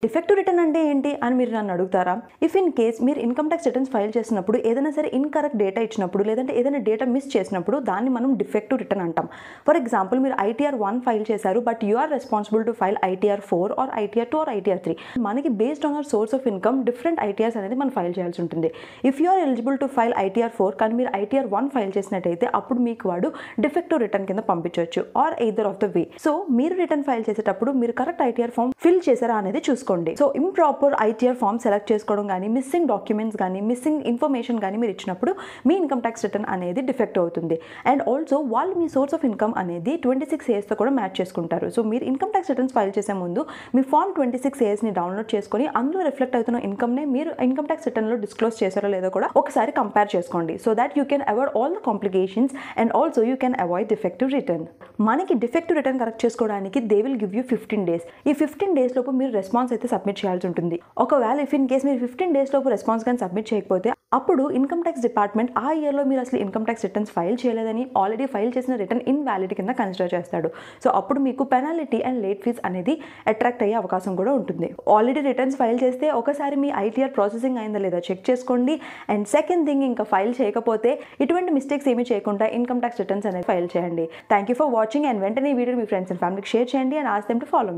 Defective return అంటే ఏంటి అని మీరు నన్ను అడుగుతారా? ఇఫ్ ఇన్ కేస్ మీరు ఇన్కమ్ ట్యాక్స్ రిటర్న్స్ ఫైల్ చేసినప్పుడు ఏదైనా సరే ఇన్కరెక్ట్ డేటా ఇచ్చినప్పుడు లేదంటే ఏదైనా డేటా మిస్ చేసినప్పుడు దాన్ని మనం డిఫెక్టివ్ రిటర్న్ అంటాం. ఫర్ ఎగ్జాంపుల్ మీరు ITR 1 ఫైల్ చేశారు, but you are responsible to file ITR 4 or ITR 2 or ITR 3. మనకి based on our source of income different ITRs అనేది మనం ఫైల్ చేయాల్సి ఉంటుంది. If you are eligible to file ITR 4 కానీ మీరు ITR 1 file చేసినట్టయితే అప్పుడు మీకు వాడు డిఫెక్టివ్ రిటర్న్ కింద పంపించవచ్చు or either of the way. So మీరు రిటర్న్ ఫైల్ చేసేటప్పుడు మీరు కరెక్ట్ ITR ఫామ్ ఫిల్ చేశారా అనేది చూసుకోండి. So improper ITR form select చేసుకోవడం కానీ, మిస్సింగ్ డాక్యుమెంట్స్ కానీ, మిస్సింగ్ ఇన్ఫర్మేషన్ కానీ మీరు ఇచ్చినప్పుడు మీ ఇన్కమ్ ట్యాక్స్ రిటర్న్ అనేది డిఫెక్ట్ అవుతుంది. అండ్ ఆల్సో వాళ్ళు మీ సోర్స్ ఆఫ్ ఇన్కమ్ అనేది 26 ASతో కూడా మ్యాచ్ చేసుకుంటారు. సో మీరు ఇన్కమ్ ట్యాక్స్ రిటర్న్స్ ఫైల్ చేసే ముందు మీ ఫామ్ 26 ASని డౌన్లోడ్ చేసుకొని అందులో రిఫ్లెక్ట్ అవుతున్న ఇన్కమ్నే మీరు ఇన్కమ్ ట్యాక్స్ రిటర్న్లో డిస్క్లోజ్ చేశారో లేదో కూడా ఒకసారి కంపేర్ చేసుకోండి. So that you can avoid all the complications and also you can avoid defective return. మనకి డిఫెక్టివ్ రిటర్న్ కరెక్ట్ చేసుకోవడానికి they will give you 15 days. ఈ 15 days లోపు మీరు రెస్పాన్స్ అయితే సబ్మిట్ చేయాల్సి ఉంటుంది. ఒకవేళ ఇఫ్ ఇన్ కేస్ మీరు 15 days లోపు రెస్పాన్స్ కానీ సబ్మిట్ చేయకపోతే అప్పుడు ఇన్కమ్ ట్యాక్స్ డిపార్ట్మెంట్ ఆ ఇయర్లో మీరు అసలు ఇన్కమ్ ట్యాక్స్ రిటర్న్స్ ఫైల్ చేయలేదని ఆల్రెడీ ఫైల్ చేసిన రిటర్న్ ఇన్వాలిడ్ కింద కన్సిడర్ చేస్తాడు. సో అప్పుడు మీకు పెనాల్టీ అండ్ లేట్ ఫీజ్ అనేది అట్రాక్ట్ అయ్యే అవకాశం కూడా ఉంటుంది. ఆల్రెడీ రిటర్న్స్ ఫైల్ చేస్తే ఒకసారి మీ ITR ప్రాసెసింగ్ అయిందా లేదా చెక్ చేసుకోండి. అండ్ సెకండ్ థింగ్, ఇంకా ఫైల్ చేయకపోతే ఇటువంటి మిస్టేక్స్ ఏమీ చేయకుండా ఇన్కమ్ ట్యాక్స్ రిటర్న్స్ అనేది ఫైల్ చేయండి. Thank you for watching. And వెంటనే ఈ వీడియో మీ ఫ్రెండ్స్ అండ్ ఫ్యామిలీకి షేర్ చేయండి and ask them to follow me.